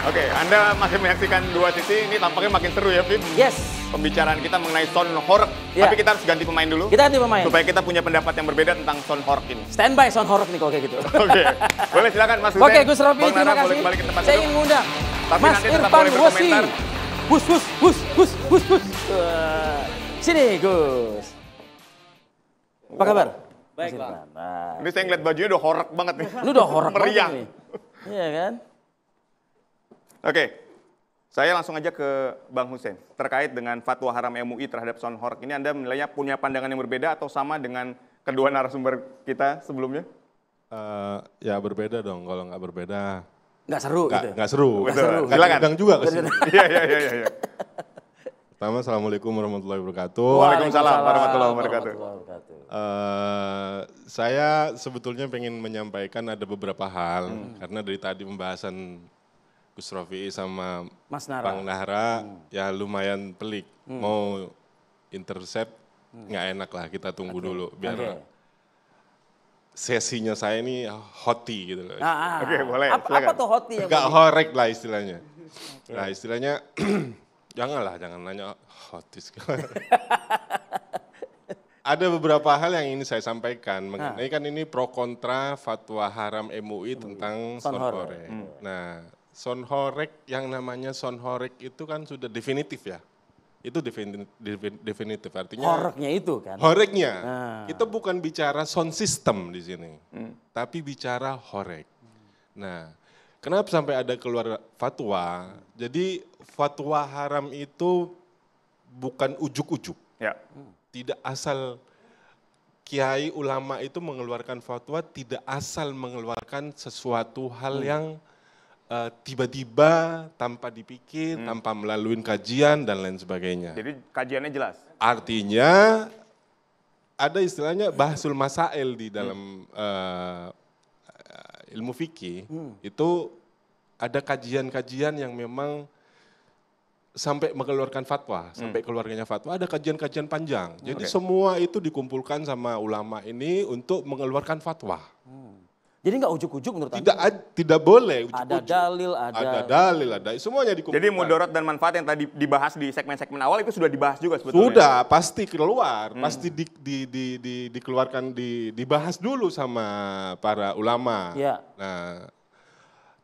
Oke, Anda masih menyaksikan dua sisi, ini tampaknya makin seru ya, Vip. Yes. Pembicaraan kita mengenai Son Horek. Ya. Tapi kita harus ganti pemain dulu. Kita ganti pemain. Supaya kita punya pendapat yang berbeda tentang Son Horek ini. Standby Son Horek nih kalau kayak gitu. Oke, boleh silakan Mas Hussein. Oke, Gus Rofi, Bang terima Nara, boleh kasih. kembali ke tempat Saya duduk. ingin mengundang Tapi Mas nanti tetap Irfan boleh Wosi. berkomentar. Gus. Sini, Gus. Apa kabar? Baik, Mas Bang. Irfan. Nah, Ini saya ngeliat bajunya udah horek banget nih. lu udah horek banget Meriah. nih. Iya kan? Oke, saya langsung aja ke Bang Hussein. Terkait dengan fatwa haram MUI terhadap Son Horek ini, Anda menilainya punya pandangan yang berbeda atau sama dengan kedua narasumber kita sebelumnya? Ya berbeda dong, kalau nggak berbeda Nggak seru gitu. nggak seru. Betul. Nggak Silakan. tegang juga ke sini. Iya. Pertama, Assalamualaikum warahmatullahi wabarakatuh. Waalaikumsalam warahmatullahi wabarakatuh. Saya sebetulnya pengen menyampaikan ada beberapa hal, karena dari tadi pembahasan Gus Rofi sama Mas Nara. Bang Nahra ya lumayan pelik. Mau intercept nggak enak lah, kita tunggu dulu biar Oke. sesinya saya ini hoti gitu loh. Oke, boleh, Apa silakan. tuh hoti yang Nggak horek lah istilahnya. Nah istilahnya, jangan nanya hotis. Ada beberapa hal yang ingin saya sampaikan mengenai kan ini pro kontra fatwa haram MUI tentang Son Son Horek. Horek. Nah, Son Horek yang namanya Son Horek itu kan sudah definitif ya. Itu definitif artinya horeknya itu kan? horeknya. Nah. Kita bukan bicara sound system di sini, tapi bicara horek. Nah, kenapa sampai ada keluar fatwa? Jadi fatwa haram itu bukan ujuk-ujuk. Ya. Tidak asal kiai ulama itu mengeluarkan fatwa, tidak asal mengeluarkan sesuatu hal yang tiba-tiba tanpa dipikir, tanpa melalui kajian dan lain sebagainya. Jadi kajiannya jelas. Artinya ada istilahnya bahasul masail di dalam ilmu fikih, itu ada kajian-kajian yang memang sampai mengeluarkan fatwa, sampai keluarganya fatwa, ada kajian-kajian panjang. Jadi semua itu dikumpulkan sama ulama ini untuk mengeluarkan fatwa. Jadi nggak ujuk-ujuk menurut Tidak boleh. Ada dalil, Ada dalil, ada semuanya dikumpulkan. Jadi mudarat dan manfaat yang tadi dibahas di segmen-segmen awal itu sudah dibahas juga sebetulnya. Sudah, pasti keluar, pasti dikeluarkan, dibahas dulu sama para ulama. Ya. Nah,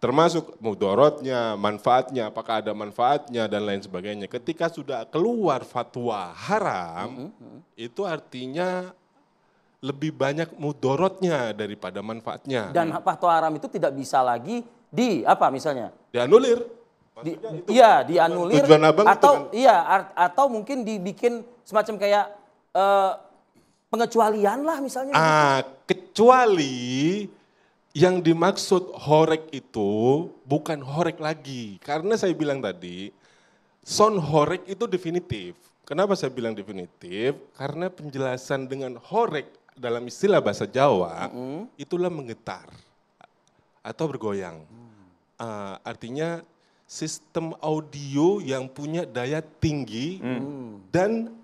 termasuk mudaratnya, manfaatnya, apakah ada manfaatnya dan lain sebagainya. Ketika sudah keluar fatwa haram, itu artinya lebih banyak mudaratnya daripada manfaatnya. Dan fatwa haram itu tidak bisa lagi apa misalnya? Dianulir. Iya, dianulir tujuan abang atau itu atau mungkin dibikin semacam kayak pengecualian lah misalnya. Kecuali yang dimaksud horek itu bukan horek lagi. Karena saya bilang tadi, son horek itu definitif. Kenapa saya bilang definitif? Karena penjelasan dengan horek dalam istilah bahasa Jawa, itulah menggetar atau bergoyang. Artinya sistem audio yang punya daya tinggi dan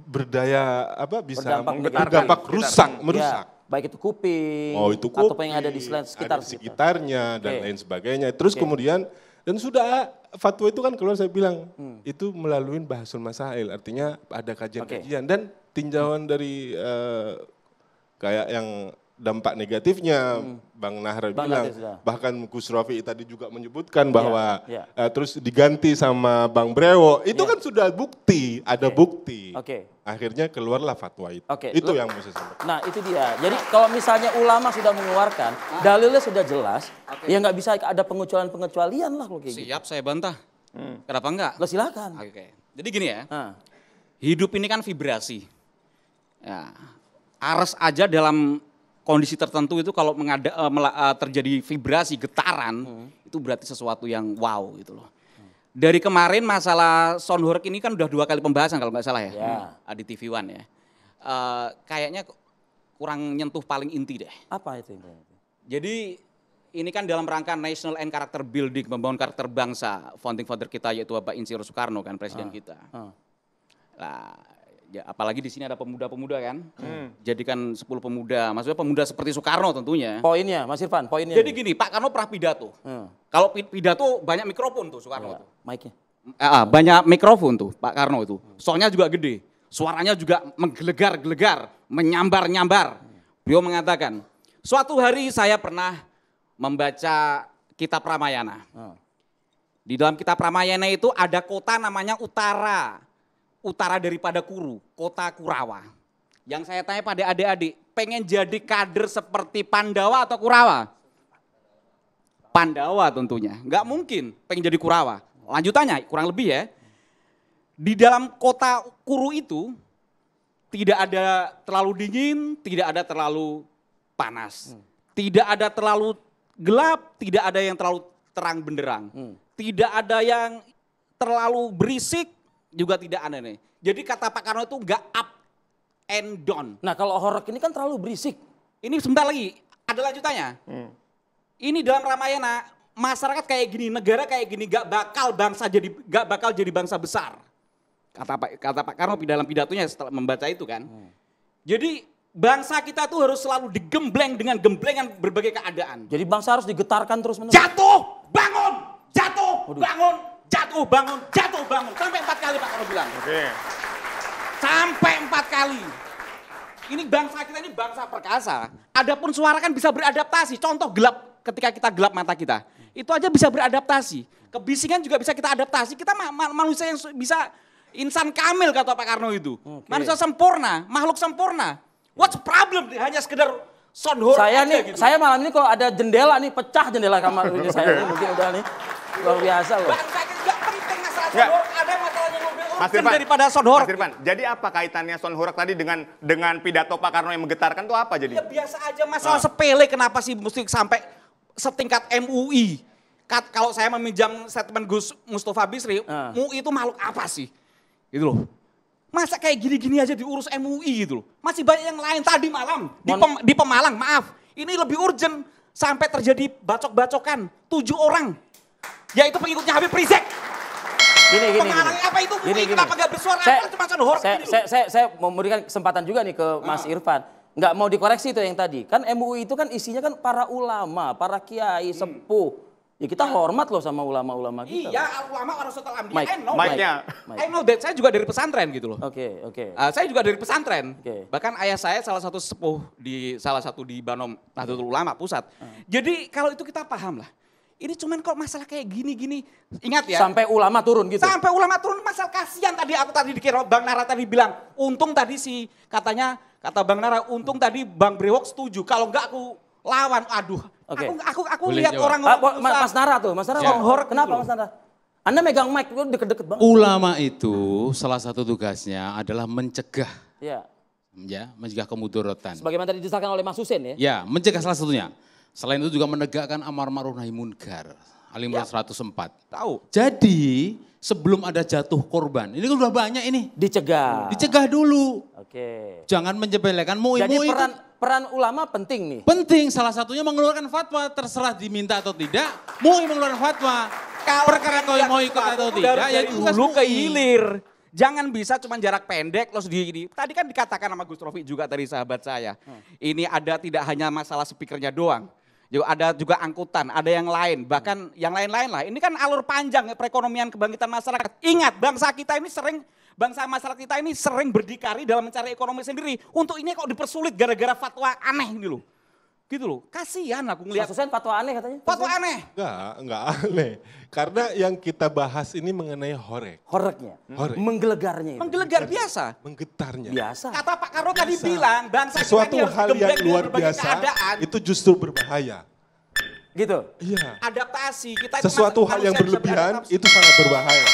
berdaya bisa berdampak merusak. Ya, baik itu kuping, Itu atau yang ada di sekitar sekitarnya dan lain sebagainya. Terus kemudian dan sudah fatwa itu kan keluar saya bilang itu melalui bahasul masail, artinya ada kajian-kajian dan tinjauan dari kayak yang dampak negatifnya Bang Nahra bilang, bahkan Gus Rofi tadi juga menyebutkan bahwa terus diganti sama Bang Brewo, itu kan sudah bukti, ada bukti. Akhirnya keluarlah fatwa itu. Itu yang mau saya sampaikan. Nah itu dia, jadi kalau misalnya ulama sudah mengeluarkan, dalilnya sudah jelas, ya nggak bisa ada pengecualian lah kalau kayak gitu. Siap, saya bantah. Kenapa enggak? Lo silakan. Jadi gini ya, hidup ini kan vibrasi. Ya, aras aja dalam kondisi tertentu itu kalau terjadi vibrasi, getaran, itu berarti sesuatu yang wow gitu loh. Dari kemarin masalah Son Horek ini kan udah 2 kali pembahasan kalau nggak salah ya, di TV One ya. Kayaknya kurang nyentuh paling inti deh. Apa itu? Jadi ini kan dalam rangka national and character building, membangun karakter bangsa, founding father kita yaitu Bapak Insinyur Soekarno kan, presiden kita. Nah, Ya, apalagi di sini ada pemuda-pemuda kan. Jadikan 10 pemuda, maksudnya pemuda seperti Soekarno tentunya. Poinnya, Mas Irfan, poinnya. Jadi gini, Pak Karno pernah pidato. Kalau pidato banyak mikrofon tuh Soekarno tuh. Mic-nya. Banyak mikrofon tuh Pak Karno itu. Soalnya juga gede, suaranya juga menggelegar-gelegar, menyambar-nyambar. Beliau mengatakan, suatu hari saya pernah membaca kitab Ramayana. Di dalam kitab Ramayana itu ada kota namanya Utara. Utara daripada Kuru, kota Kurawa. Yang saya tanya pada adik-adik, pengen jadi kader seperti Pandawa atau Kurawa? Pandawa tentunya, nggak mungkin pengen jadi Kurawa. Lanjutannya kurang lebih ya, di dalam kota Kuru itu tidak ada terlalu dingin, tidak ada terlalu panas. Tidak ada terlalu gelap, tidak ada yang terlalu terang benderang. Tidak ada yang terlalu berisik, juga tidak aneh. Jadi kata Pak Karno itu enggak up and down. Nah kalau horek ini kan terlalu berisik. Ini sebentar lagi, ada lanjutannya. Ini dalam Ramayana, masyarakat kayak gini, negara kayak gini gak bakal jadi bangsa besar. Kata Pak Karno dalam pidatonya setelah membaca itu kan. Jadi bangsa kita tuh harus selalu digembleng dengan gemblengan berbagai keadaan. Jadi bangsa harus digetarkan terus-menerus. Jatuh, bangun, jatuh, bangun. Jatuh bangun, sampai 4 kali Pak Karno bilang. Sampai 4 kali. Ini bangsa kita ini bangsa perkasa. Adapun suara kan bisa beradaptasi. Contoh gelap, ketika kita gelap mata kita. Itu aja bisa beradaptasi. Kebisingan juga bisa kita adaptasi. Kita manusia yang bisa insan kamil kata Pak Karno itu. Manusia sempurna, makhluk sempurna. What's problem? Hanya sekedar sound horror aja gitu. Saya malam ini kalau ada jendela nih, pecah jendela kamar ini saya ini mungkin udah nih. Luar biasa loh. Bangsa kita gak penting masalah sound horror, ada masalahnya mobil Mas Irfan, daripada sound horror. Mas Irfan, jadi apa kaitannya sound horror tadi dengan pidato Pak Karno yang menggetarkan itu apa jadi? Ya biasa aja masalah sepele, kenapa sih mesti sampai setingkat MUI? Kalau saya meminjam statement Gus Mustafa Bisri, MUI itu makhluk apa sih? Gitu loh. Masa kayak gini-gini aja diurus MUI gitu loh. Masih banyak yang lain tadi malam di Pemalang, maaf. Ini lebih urgent sampai terjadi bacok-bacokan 7 orang. Yaitu pengikutnya Habib Rizik. Gini. Penghalangnya apa itu? Kenapa gak bersuara? Cuma sound horror. Saya mau memberikan kesempatan juga nih ke Mas Irfan. Nggak mau dikoreksi itu yang tadi. Kan MUI itu kan isinya kan para ulama, para kiai, sepuh. Ya kita hormat loh sama ulama-ulama kita. Iya, ulama warasatul anbiya. I know that. Saya juga dari pesantren gitu loh. Oke. Saya juga dari pesantren. Oke. Bahkan ayah saya salah satu sepuh di Banom Nahdlatul Ulama pusat. Jadi kalau itu kita paham lah. Ini cuman kok masalah kayak gini-gini. Ingat ya. Sampai ulama turun gitu. Sampai ulama turun, masalah kasihan tadi aku tadi dikira Bang Nara tadi bilang, untung tadi kata Bang Nara, untung tadi Bang Brewok setuju. Kalau enggak aku lawan. Aduh. Oke. Aku lihat orang-orang Mas Nara tuh, Mas Nara kenapa Mas Nara? Anda megang mic itu deket-deket banget. Ulama itu salah satu tugasnya adalah mencegah. Ya. Ya, mencegah kemudorotan. Sebagaimana tadi dijelaskan oleh Mas Husein ya. Ya, mencegah salah satunya. Selain itu juga menegakkan amar ma'ruf nahi munkar. Al-Imran 104. Tahu. Jadi sebelum ada jatuh korban, ini kan udah banyak ini. Dicegah. Dicegah dulu. Oke. Jangan menjebelekan MUI. Jadi MUI peran ulama penting nih. penting, salah satunya mengeluarkan fatwa, terserah diminta atau tidak. MUI mengeluarkan fatwa. Perkara kau mau ikut atau tidak, ya itu hulu ke hilir. Jangan bisa cuma jarak pendek terus di tadi kan dikatakan sama Gus Rofi juga tadi sahabat saya. Ini ada tidak hanya masalah speakernya doang. Ada juga angkutan, ada yang lain, bahkan yang lain-lain lah. Ini kan alur panjang perekonomian kebangkitan masyarakat. Ingat bangsa masyarakat kita ini sering berdikari dalam mencari ekonomi sendiri. Untuk ini kok dipersulit gara-gara fatwa aneh ini loh. Gitu loh, kasihan aku ngelihat. Mas Husein fatwa aneh katanya. Fatwa aneh. Enggak aneh. Karena yang kita bahas ini mengenai horek. Horeknya. Horek. Menggelegarnya itu. Menggelegar biasa. Menggetarnya. Biasa. Kata Pak Karno tadi bilang, bangsa Sesuatu kita ini harus hal yang digembleng dengan luar berbagai biasa keadaan. itu justru berbahaya. Gitu. Iya. Adaptasi. Kita itu Sesuatu hal manusia yang bisa berlebihan beradaptasi. itu sangat berbahaya.